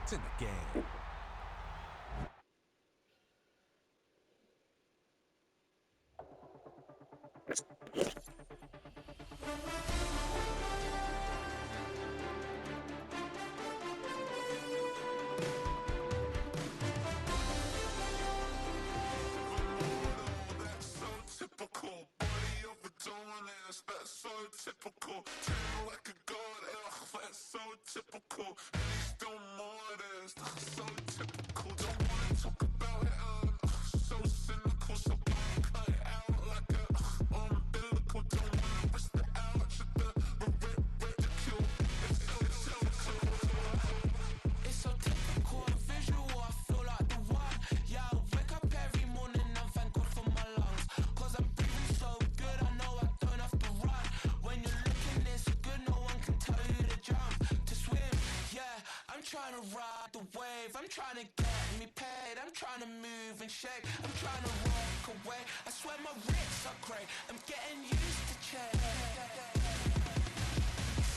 It's in the game. That's so typical. Tell like a god, that's so typical. And he's still modest, so typical. Don't wanna talk about it, so cynical. So cut it out like a umbilical. Don't wanna risk the ouch of the ridicule. It's so typical, a visual, I feel like the one. Yeah, I wake up every morning and thank God for my lungs. Cause I'm breathing so good, I know I don't have to run. When you're looking this good, no one can tell you to jump, to swim. Yeah, I'm trying to ride the wave, I'm trying to get me paid, I'm trying to move and shake, I'm trying to walk away. I swear my wrists are great, I'm getting used to change.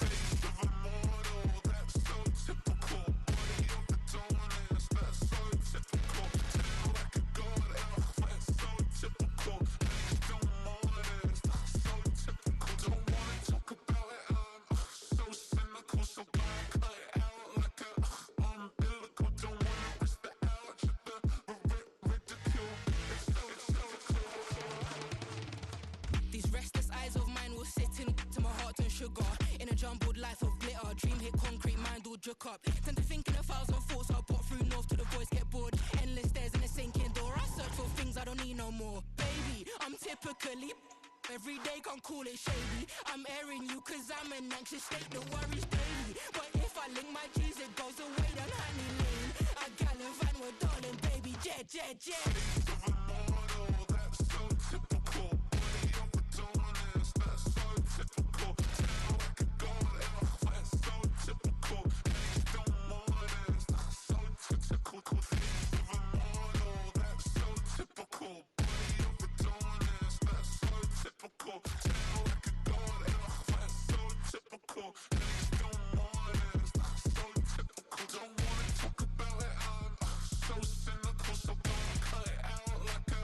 Face of a mortal, that's so typical. Body of the dawners, that's so typical. Tell like a god, that's so typical. And he's still modest, so typical. Don't wanna talk about it, so cynical. So cut it out like a umbilical. Don't wanna risk the ouch of the ridicule. These restless eyes of mine will sit in to my heart and sugar. In a jumbled life of glitter, dream hit concrete, mind all jook up. Tend to think in 1,000 thoughts, I'll put through north to the voice, get bored. Endless stairs in a sinking door, I search for things I don't need no more. Baby, I'm typically every day, can't call it shady. I'm airing you cause I'm an anxious state that worries daily. But if I link my G's, it goes away down honey lane. I gallivant with darling, baby, jet, jet, jet. Face of a mortal, that's so typical. Body of the dawners, that's so typical. Tell like a god, that's so typical. And he's still modest, so typical. Face of a mortal, that's so typical. Body of the dawners, that's so typical. Tell like a god, that's so typical. And he's still modest, so typical. Don't wanna talk about it, so cynical. So cut it out like a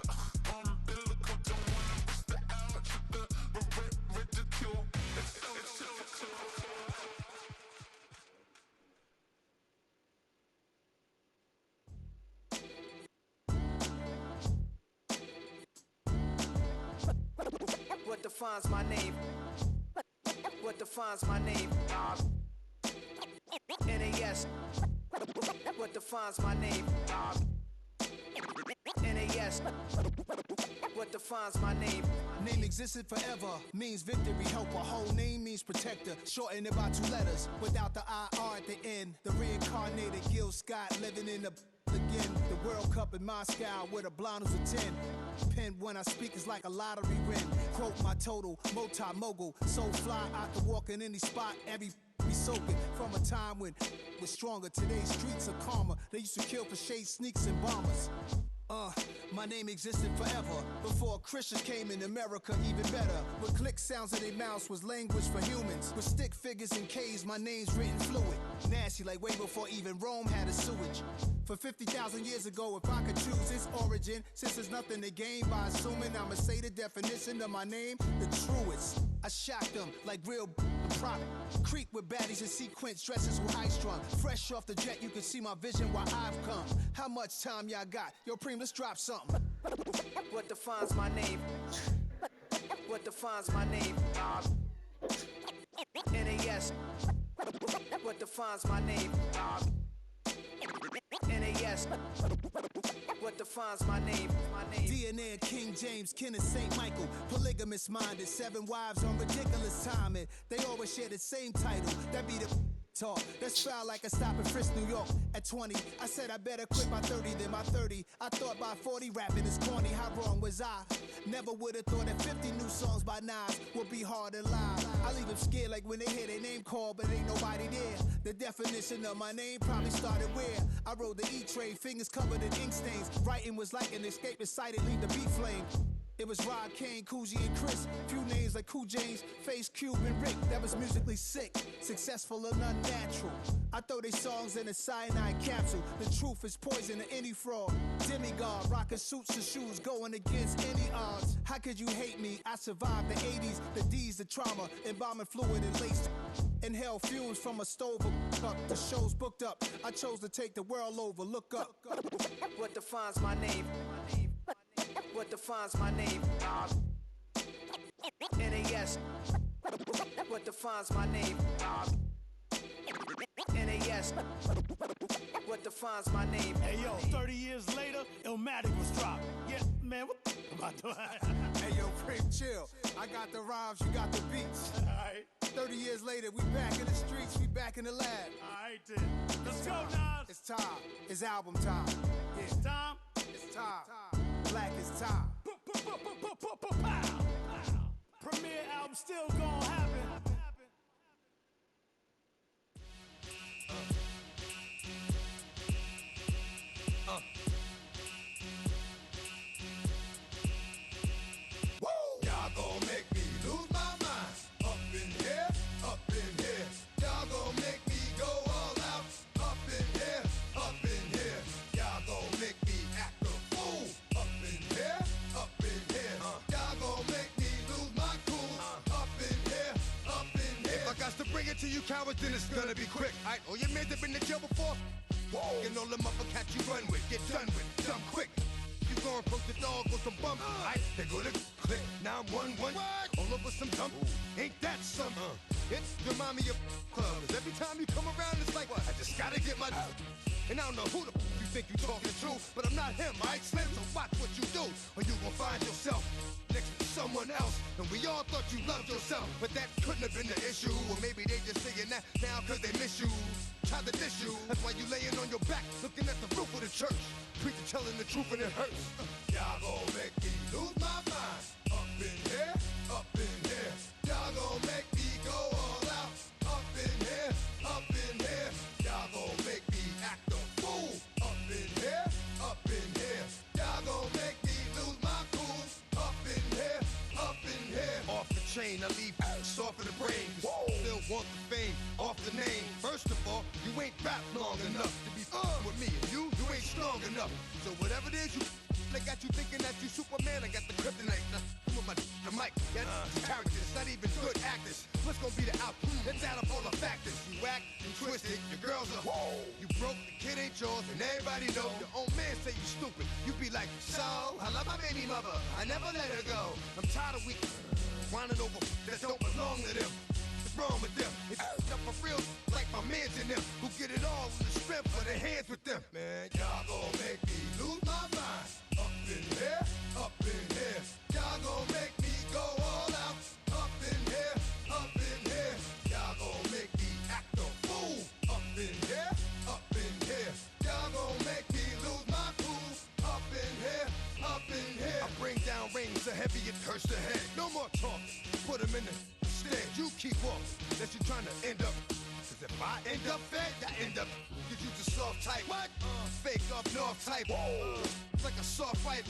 umbilical. Don't wanna risk the ouch of the ridicule. It's typical. What defines my name? What defines my name? NAS. What defines my name? NAS. What defines my name? Name existed forever, means victory, helper. Whole name means protector, shorten it by 2 letters. Without the IR at the end, the reincarnated Gil Scott living in the again. The World Cup in Moscow where the blind was a 10. Pen when I speak is like a lottery win. Quote my total, multi-mogul. So fly, I can walk in any spot, every be soaking. From a time when was stronger, today's streets are calmer. They used to kill for shade sneaks and bombers. My name existed forever. Before Christians came in America, even better. With click sounds in their mouths was language for humans. With stick figures and K's, my name's written fluid. Nasty like way before even Rome had a sewage. For 50,000 years ago, if I could choose its origin, since there's nothing to gain by assuming I'ma say the definition of my name, the truest. I shocked them like real prop. Creep with baddies in sequence, dresses with high strung. Fresh off the jet, you can see my vision where I've come. How much time y'all got? Yo, Preem, let's drop something. What defines my name? What defines my name? NAS. What defines my name? NAS. What defines my name? DNA of King James, kin of St. Michael. Polygamous minded, 7 wives on ridiculous timing. They always share the same title. That be the talk. That's foul like a stop in Frisk, New York. At 20, I said I better quit by 30 than by 30. I thought by 40 rapping is corny. How wrong was I? Never would have thought that 50 new songs by Nas would be hard to lie. I leave them scared like when they hear their name called, but ain't nobody there. The definition of my name probably started where I rode the E-Trade, fingers covered in ink stains. Writing was like an escape, excited, leave the beat flame. It was Rod, Kane, Coogee, and Chris. Few names like Cool James, Face Cube, and Rick. That was musically sick, successful and unnatural. I throw they songs in a cyanide capsule. The truth is poison to any fraud. Demigod, rocking suits and shoes, going against any odds. How could you hate me? I survived the 80s, the D's, the trauma, embalming fluid and laced. Inhale fumes from a stove up. The show's booked up. I chose to take the world over. Look up. What defines my name? What defines my name? NAS. What defines my name? NAS. What defines my name? Hey yo, 30 years later, Illmatic was dropped. Yeah, man, what the am I doing? Hey yo, Prince, chill. I got the rhymes, you got the beats. Alright, 30 years later, we back in the streets, we back in the lab. alright then. Let's go, Nas. It's time. It's album time. Yeah. It's time. It's time. Black is time. Pow. Premiere album still gonna happen. Y'all gon' make me lose my mind. Up in here, up in here. Y'all gon' make me go all out. Up in here, up in here. Y'all gon' make me act a fool. Up in here, up in here. Y'all gon' make me lose my cool. Up in here, up in here. If I got to bring it to you cowards, then it's gonna be quick. Aight, all your men have been to jail before. Whoa, and all them other cats you run with, get done with, done quick. You gon' approach the dog with some bumps. Aight, they gonna click. Now I'm 1-1. All over some dump. Ain't that some? It's the mommy of clubs. Every time you come around, it's like, I just gotta get my. And I don't know who the you think you talking to, but I'm not him, aight, Slim? So watch what you do, or you gon' find yourself next to someone else. And we all thought you loved yourself, but that couldn't have been the issue. Or maybe they just saying that now cause they miss you. Try to diss you, that's why you laying on your back, looking at the roof of the church. Preacher telling the truth and it hurts. Y'all gon' make me lose my mind. Up in here, up in here. Y'all gon' make me go all out. Up in here, up in here. Y'all gon' make me act a fool. Up in here, up in here. Y'all gon' make me lose my cool. Up in here, up in here. Off the chain, I leave soft in the brain. Still want the fame, off the name. First of all, you ain't rap long enough to be with me. And you ain't strong enough. So whatever it is you they got you thinking that you Superman, I got the kryptonite. Come with my the mic, yeah, characters, not even good actors. What's gonna be the outcome? Let's add up all the factors. You act, you twisted, your girls are you broke, the kid ain't yours, and everybody know. Your own man say you stupid. You be like, so, I love my baby mother, I never let her go. I'm tired of weak whining over that don't belong to them. What's wrong with them? It's up for real, like my mans in them, who get it all with the strength of their hands with them. Man, y'all gon' make me lose my mind. Up in here, up in here. Y'all gon' make me go all out. Up in here, up in here. Y'all gon' make me act a fool. Up in here, up in here. Y'all gon' make me lose my cool. Up in here, up in here. I bring down rain so heavy it hurts the head. No more talking, put them in the stand. You keep walking, unless you're trying to end up. Cause if I end up fed, I end up. Cause you the soft type. What? Fake up north type. It's like a soft fight.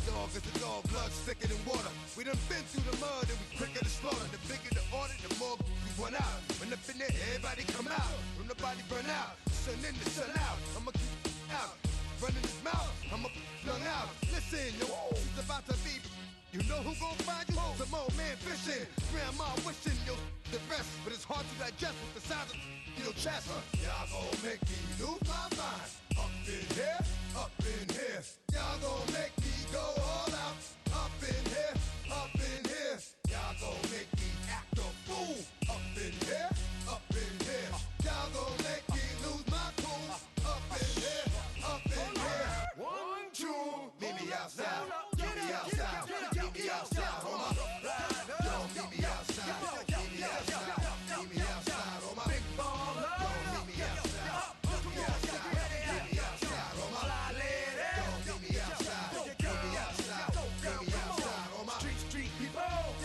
Dog is a dog, blood thicker than water. We done been through the mud and we quicker to slaughter. The bigger the order, the more we run out. When up in there, everybody come out. When nobody run out, sun in the sun out. I'ma keep out. Running his mouth, I'ma flung out. Listen, yo, it's about to be. You know who gon' find you? Some old man fishing. Grandma wishing you the best, but it's hard to digest with the sound of your chest. Y'all gon' make me lose my mind. Up in here, up in here. Y'all gon' make me go all out. Up in here, up in here. Y'all gon' make me act a fool. Up in here, up in here. Y'all gon' make me lose my cool. Up in here, up in here. 1, 2, meet me outside. Meet me outside. Meet me outside. Hold my yo, meet me outside. Meet me outside. Meet me outside. Hold my big baller. Yo, meet me outside. Meet me outside. Meet me outside. Hold my yo, meet me outside. Meet me outside. Meet me outside. Hold my street people.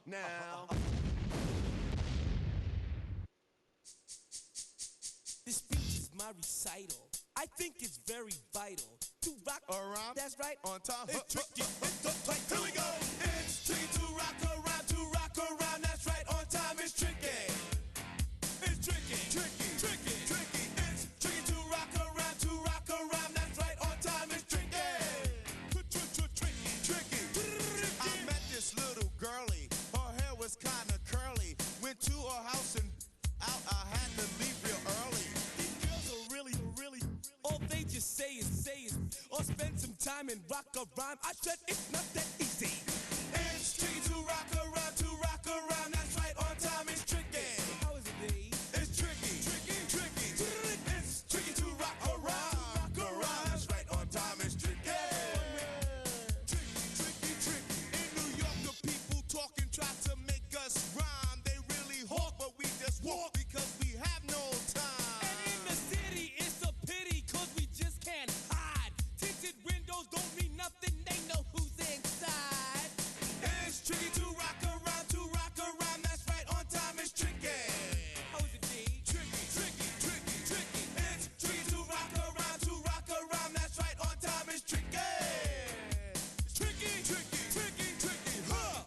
now. This speech is my recital. I think it's very vital to rock Around. That's right. On time. It's tricky. It's the tight. Here we go. It's tricky to rock around. That's right. On time. It's tricky. It's tricky. Tricky. Tricky. Tricky. It's tricky to rock around. That's right. On time. It's tricky. Tricky. Tricky. I met this little girlie. Her hair was kind of curly. Went to her house and out. I had to leave real early. These girls are really, all they just say is, or spend some time and rock a rhyme. I said it's not that easy. It's tricky to rock around. That's right. On time. It's tricky. How is it, Dave? It's tricky. Tricky. It's tricky to rock around. That's right. On time. It's tricky. Tricky. In New York, the people talking try to make us rhyme. They really hawk, but we just walk because we have no time. And in the city, it's a pity, cause we just can't hide. Tinted windows don't mean nothing, they know who's inside. It's tricky to rock around. That's right. On time. It's tricky. How is it, Dave? Tricky. It's tricky to rock around. That's right. On time. It's tricky. Tricky. Huh.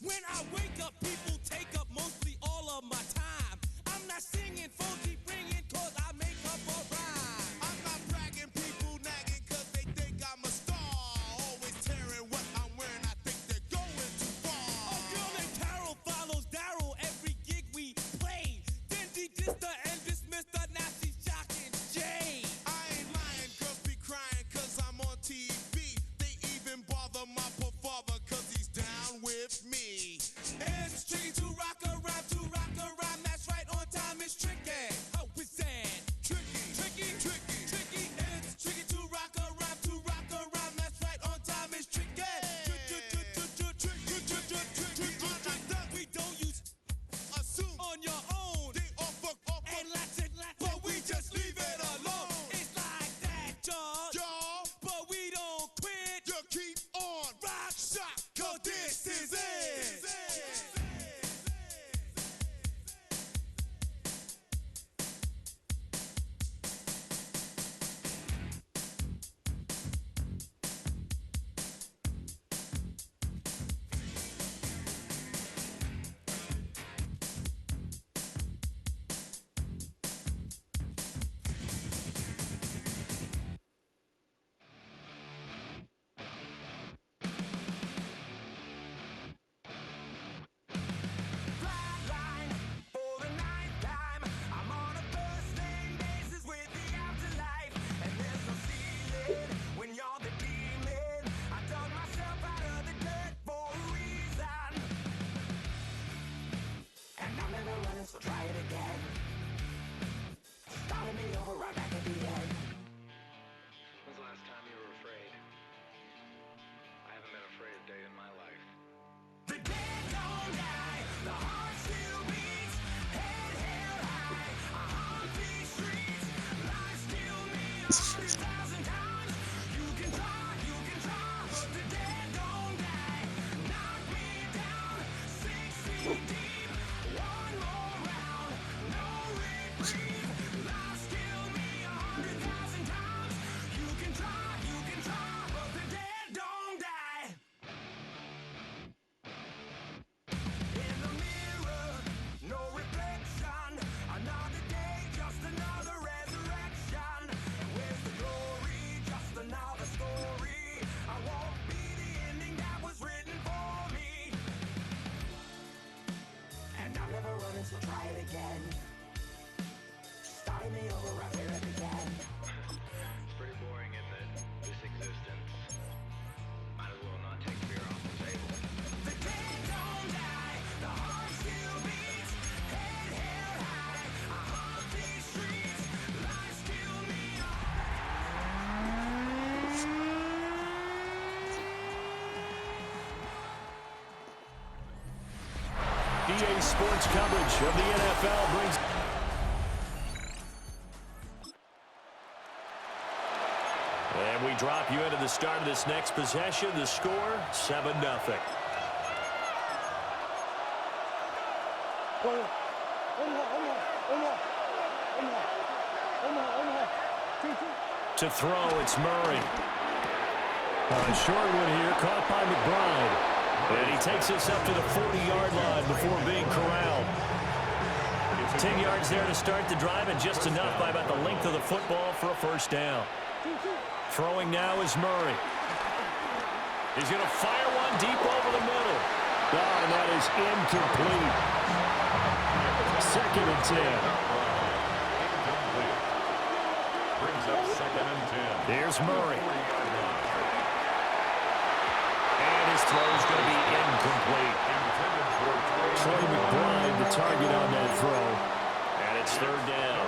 When I wake up, people take up mostly all of my time. I'm not singing, folks keep ringing, cause I make up a rhyme. I'm not bragging, people nagging, cause they think I'm a star. Always tearing what I'm wearing, I think they're going too A far. girl named Carol follows Daryl every gig we play. Then she dissed her and dismissed her, now she's shocking Jay. I ain't lying, girls be crying, cause I'm on TV. They even bother my performer, cause he's down with me. It's tricky to rock around. That's right. On time. It's tricky. How is that? Tricky. It's tricky to rock around. That's right. On time. It's tricky. We don't use Assume on your own. they offer, And lots and lots, but we just leave it alone. it's like that, y'all. Y'all, But we don't quit. you keep on rock shot, cause this is it. Flatline for the ninth time. I'm on a first name basis with the afterlife, and there's no ceiling when you're the demon. I dug myself out of the dirt for a reason, and I'm never running, so try it again. Starting me over right back at the end. When's the last time you were afraid? I haven't been afraid a day in my life. The dead don't die, the heart still beats, head held high, I haunt these streets, life still me 100,000 times. You can try, but the dead don't die. Knock me down, 6 feet deep, one more round, no reprieve. Life still me 100,000 times. You can try, but the dead don't die. In the mirror, no reflection. Another day, just another resurrection. And where's the glory? Just another story. I won't be the ending that was written for me. And I'm never running, so try it again. Starting me over right here at the end. It's pretty boring, isn't it? This existence. Might as well not take beer off the table. The dead don't die, the heart still beats, head held high. I haunt these streets, life still me. EA Sports coverage of the NFL brings... And we drop you into the start of this next possession. The score, 7-0. To throw, it's Murray. Short one here, caught by McBride. And he takes us up to the 40-yard line before being corralled. 10 yards there to start the drive, and just enough by about the length of the football for a first down. Throwing now is Murray. He's going to fire one deep over the middle. Oh, and that is incomplete. 2nd and 10. Brings up 2nd and 10. Here's Murray. And his throw is going to be incomplete. Troy McBride, the target on that throw. And it's 3rd down.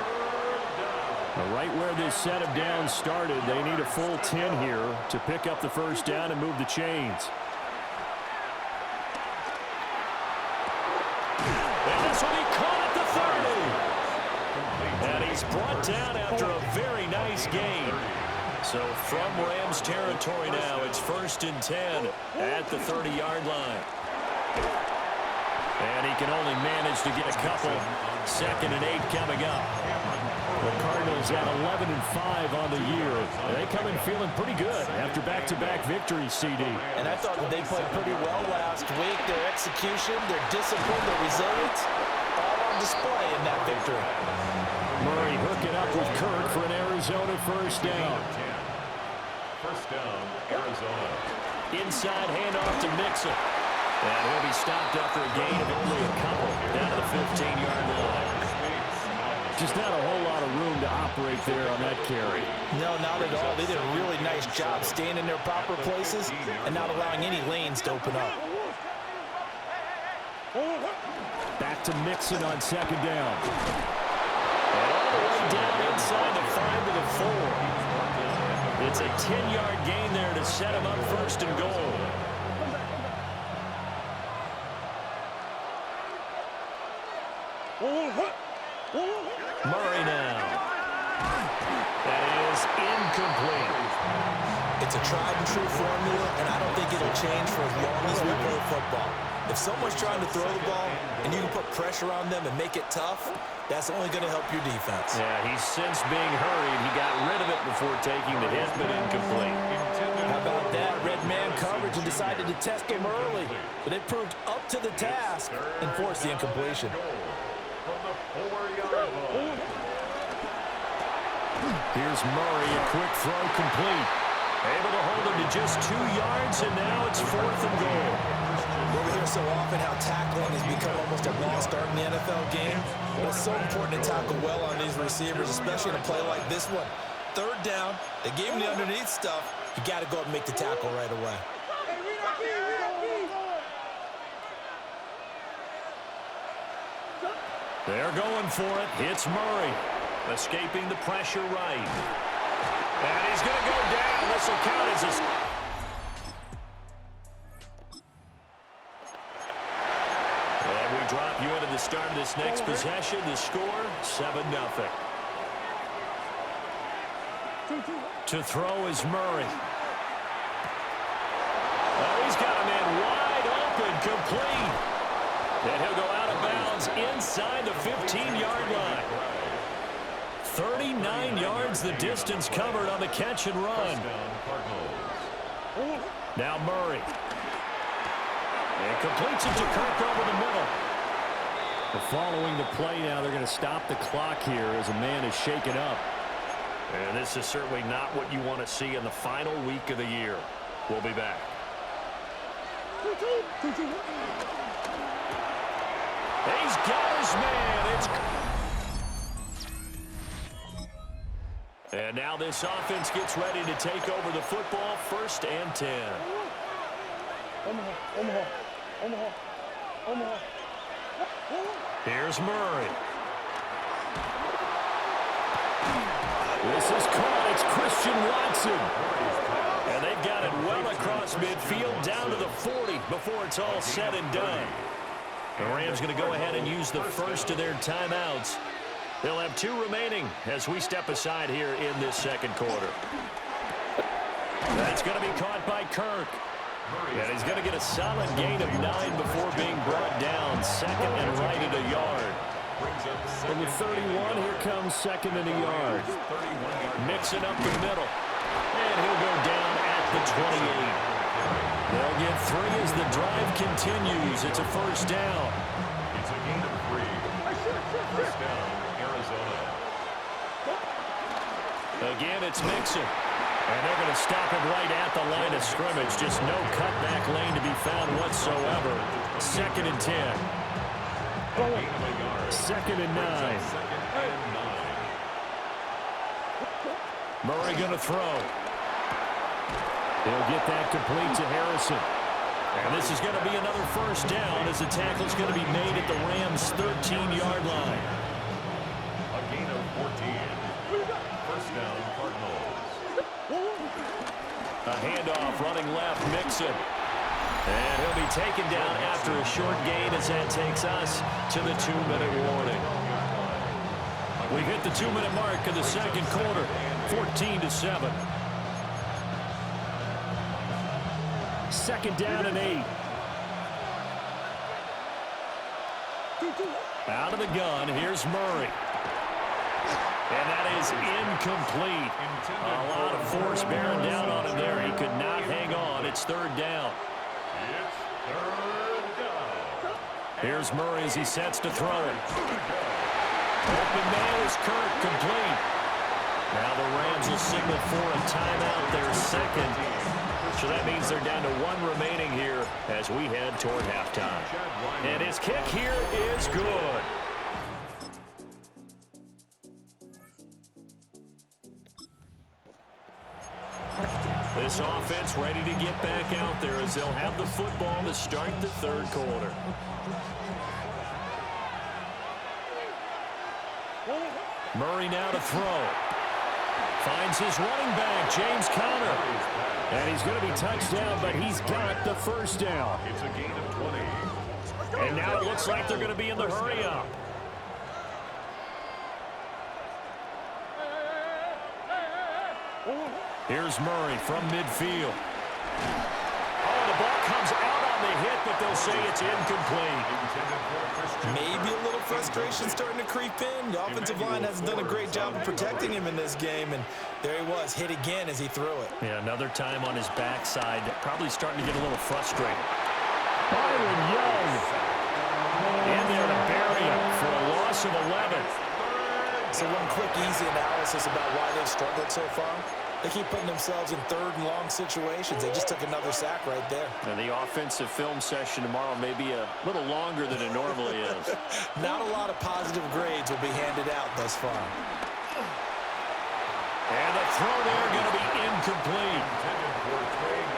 Right where this set of downs started, they need a full 10 here to pick up the first down and move the chains. And this will be caught at the 30. And he's brought down after a very nice gain. So from Rams territory now, it's 1st and 10 at the 30-yard line. And he can only manage to get a couple. 2nd and 8 coming up. The Cardinals at 11-5 on the year. They come in feeling pretty good after back-to-back victories, CD. And I thought that they played pretty well last week. Their execution, their discipline, their resilience, all on display in that victory. Murray hooking up with Kirk for an Arizona first down. First down, Arizona. Inside handoff to Mixon. And he'll be stopped after a gain of only a couple down to the 15-yard line. Just not a whole lot of room to operate there on that carry. No, not at all. They did a really nice job staying in their proper places and not allowing any lanes to open up. Back to Mixon on 2nd down. And all the way down inside the 5 to the 4. It's a 10-yard gain there to set him up 1st and goal. Murray now. That is incomplete. It's a tried and true formula, and I don't think it'll change for as long as we play football. If someone's trying to throw the ball and you can put pressure on them and make it tough, that's only going to help your defense. Yeah, he's since being hurried. He got rid of it before taking the hit, but incomplete. How about that? Red man coverage and decided to test him early, but it proved up to the task and forced the incompletion. Here's Murray, a quick throw complete. Able to hold him to just 2 yards, and now it's 4th and goal. Well, we hear so often how tackling has become almost a lost art in the NFL game, but it's so important to tackle well on these receivers, especially in a play like this one. 3rd down, they gave him the underneath stuff. You got to go up and make the tackle right away. They're going for it. It's Murray. Escaping the pressure right. And he's going to go down. This will count as a... And we drop you into the start of this next possession. The score, 7-0. To throw is Murray. Oh, he's got a man wide open, complete. And he'll go out of bounds inside the 15-yard line. 39 yards the distance covered on the catch and run. Now Murray. And completes it to Kirk over the middle. Following the play now, they're going to stop the clock here as a man is shaken up. And this is certainly not what you want to see in the final week of the year. We'll be back. He's got his man. It's... And now this offense gets ready to take over the football. 1st and 10. Here's Murray. This is caught. It's Christian Watson. And they've got it well across midfield down to the 40 before it's all said and done. The Rams going to go ahead and use the first of their timeouts. They'll have 2 remaining as we step aside here in this second quarter. That's going to be caught by Kirk. And he's going to get a solid gain of 9 before being brought down. Second and right at a yard. From the 31, here comes second and a yard. Mixing up the middle. And he'll go down at the 28. They'll get 3 as the drive continues. It's a first down. It's a gain of 3. First down, Arizona. Again, it's Mixon. And they're going to stop him right at the line of scrimmage. Just no cutback lane to be found whatsoever. Second and 10. Second and 9. Murray going to throw. He'll get that complete to Harrison. And this is going to be another first down as the tackle's going to be made at the Rams' 13-yard line. A gain of 14. First down, Cardinals. A handoff running left, Mixon. And he'll be taken down after a short gain as that takes us to the 2-minute warning. We've hit the 2-minute mark in the second quarter, 14-7. Second down and 8. Out of the gun, here's Murray. And that is incomplete. A lot of force bearing down on him there. He could not hang on. It's third down. It's third down. Here's Murray as he sets to throw it. Open man is Kirk, complete. Now the Rams will signal for a timeout, their second. So that means they're down to 1 remaining here as we head toward halftime. And his kick here is good. This offense ready to get back out there as they'll have the football to start the third quarter. Murray now to throw. Finds his running back, James Conner. And he's going to be touched down, but he's got the first down. It's a gain of 20. And now it looks like they're going to be in the hurry-up. Here's Murray from midfield. Oh, the ball comes out on the hit, but they'll say it's incomplete. Maybe a little frustration starting to creep in. The offensive line hasn't done a great job of protecting him in this game, and there he was, hit again as he threw it. Yeah, another time on his backside, probably starting to get a little frustrated. Byron Young in there to bury him for a loss of 11. So one quick, easy analysis about why they've struggled so far. They keep putting themselves in third and long situations. They just took another sack right there. And the offensive film session tomorrow may be a little longer than it normally is. Not a lot of positive grades will be handed out thus far. And the throw there going to be incomplete.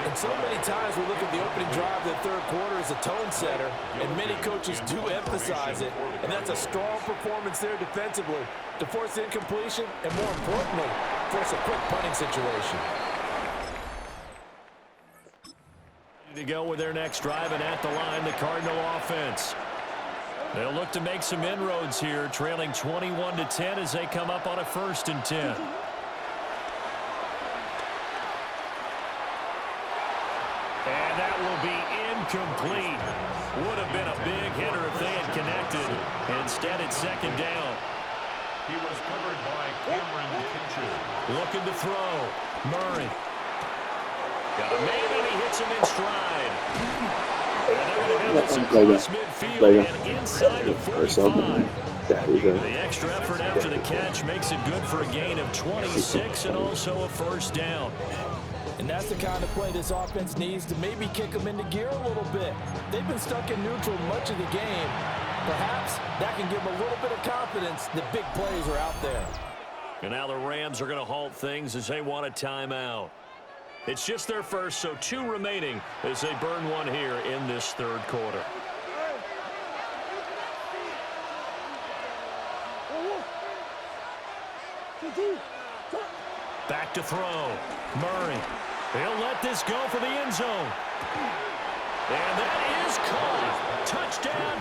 And so many times we look at the opening drive of the third quarter as a tone setter, and many coaches do emphasize it, and that's a strong performance there defensively to force incompletion and, more importantly, force a quick punting situation. To go with their next drive, and at the line, the Cardinal offense. They'll look to make some inroads here, trailing 21-10 as they come up on a 1st and 10. And that will be incomplete. Would have been a big hitter if they had connected. Instead, it's second down. He was covered by Cameron Kinchard. Looking to throw. Murray. Got a man, and he hits him in stride. And they're going to have this across midfield and inside the 45. The extra effort after the catch makes it good for a gain of 26 and also a first down. And that's the kind of play this offense needs to maybe kick them into gear a little bit. They've been stuck in neutral much of the game. Perhaps that can give them a little bit of confidence that big plays are out there. And now the Rams are going to halt things as they want a timeout. It's just their first, so 2 remaining as they burn one here in this third quarter. Back to throw. Murray. He'll let this go for the end zone. And that is caught. Touchdown.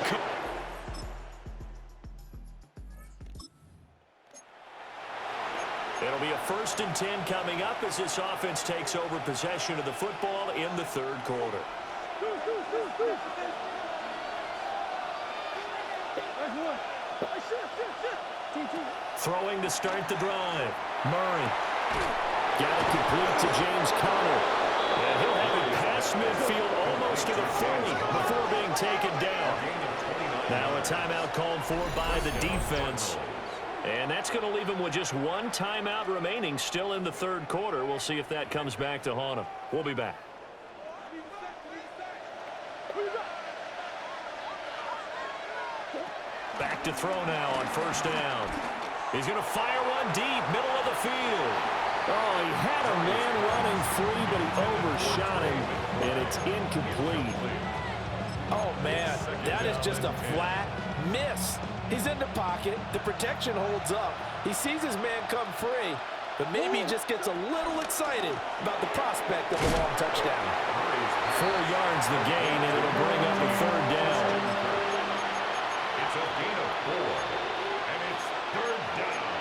It'll be a 1st and 10 coming up as this offense takes over possession of the football in the 3rd quarter. Throwing to start the drive. Murray. Got it complete to James Conner. And he'll have it past midfield almost to the 40 before being taken down. Now a timeout called for by the defense. And that's going to leave him with just one timeout remaining still in the 3rd quarter. We'll see if that comes back to haunt him. We'll be back. Back to throw now on 1st down. He's going to fire one deep, middle of the field. Oh, he had a man running free, but he overshot him, and it's incomplete. Oh, man, that is just a flat miss. He's in the pocket. The protection holds up. He sees his man come free, but maybe he just gets a little excited about the prospect of a long touchdown. 4 yards the gain, and it'll bring up a 3rd down. It's a gain of 4, and it's 3rd down.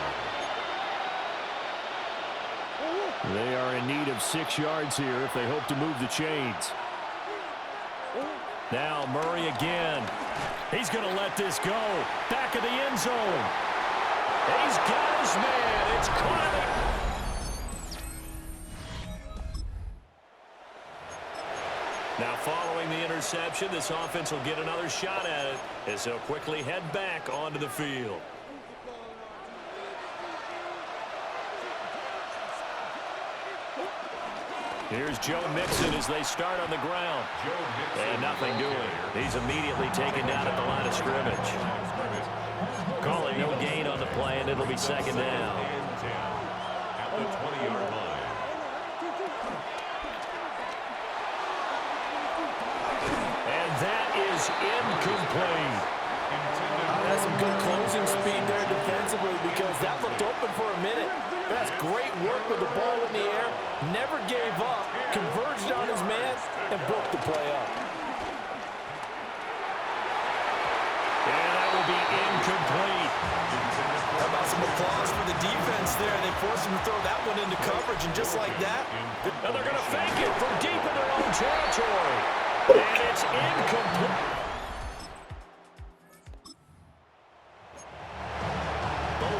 They are in need of 6 yards here if they hope to move the chains. Now Murray again. He's going to let this go. Back of the end zone. He's got his man. It's caught. Now following the interception, this offense will get another shot at it as they'll quickly head back onto the field. Here's Joe Mixon as they start on the ground. And nothing doing. He's immediately taken down at the line of scrimmage. Calling no gain on the play, and it'll be 2nd down. At the 20-yard line. And that is incomplete. That's some good closing speed there defensively because that looked open for a minute. That's great work with the ball in the air. Never gave up, converged on his man, and broke the play up. And that will be incomplete. How about some applause for the defense there? They forced him to throw that one into coverage, and just like that. And they're going to fake it from deep in their own territory. And it's incomplete.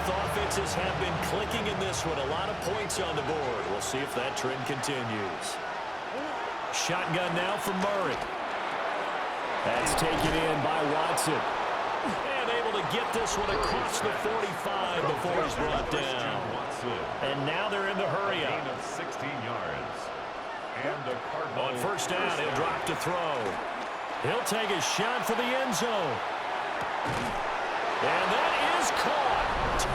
Offenses have been clicking in this one. A lot of points on the board. We'll see if that trend continues. Shotgun now from Murray. That's taken in by Watson. And able to get this one across the 45 before he's brought down. And now they're in the hurry up. Gain of 16 yards. And the On 1st down, he'll drop to throw. He'll take a shot for the end zone. And that is caught.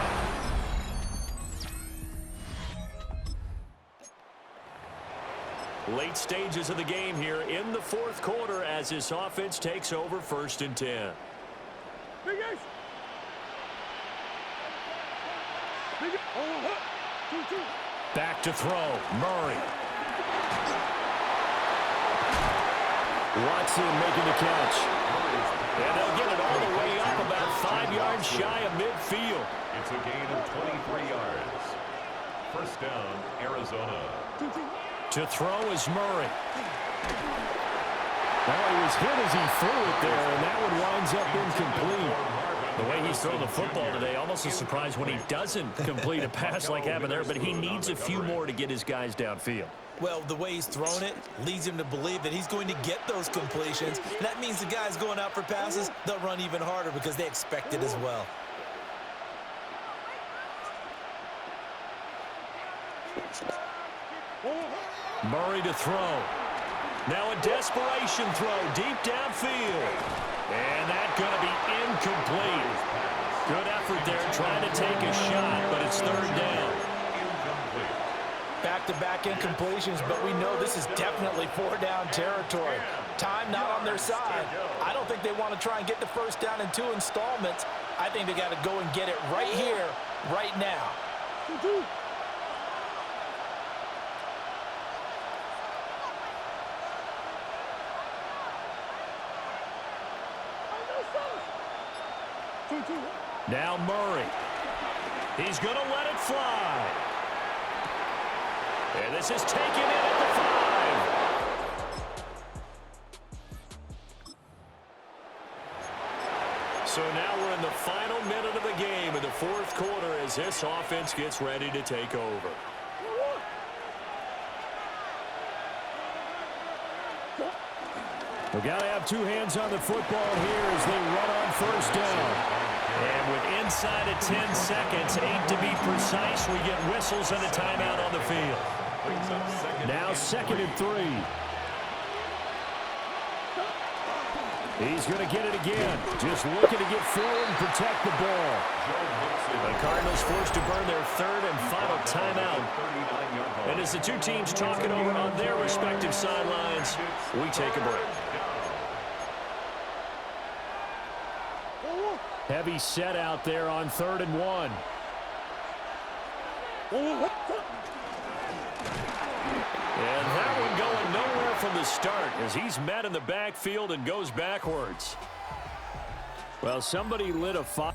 Late stages of the game here in the 4th quarter as this offense takes over 1st and 10. Back to throw. Murray. Watson making the catch. And they'll get it all the way up about 5 yards shy of midfield. It's a gain of 23 yards. 1st down, Arizona. To throw is Murray. Well, he was hit as he threw it there, and that one winds up incomplete. The way he's thrown the football today, almost a surprise when he doesn't complete a pass like happened there, but he needs a few more to get his guys downfield. Well, the way he's thrown it leads him to believe that he's going to get those completions. And that means the guys going out for passes, they'll run even harder because they expect it as well. Murray to throw. Now a desperation throw deep downfield. And that's going to be incomplete. Good effort there trying to take a shot, but it's 3rd down. Back-to-back incompletions, but we know this is definitely 4-down territory. Time not on their side. I don't think they want to try and get the 1st down in 2 installments. I think they got to go and get it right here, right now. Now Murray. He's going to let it fly. And this is taken in at the 5. So now we're in the final minute of the game in the fourth quarter as this offense gets ready to take over. We've got to have two hands on the football here as they run on first down. And with inside of 10 seconds, 8 to be precise, we get whistles and a timeout on the field. Now 2nd and 3. He's going to get it again. Just looking to get forward and protect the ball. The Cardinals forced to burn their 3rd and final timeout. And as the two teams talk it over on their respective sidelines, we take a break. Heavy set out there on 3rd and 1. And that one going nowhere from the start as he's met in the backfield and goes backwards. Well, somebody lit a fire.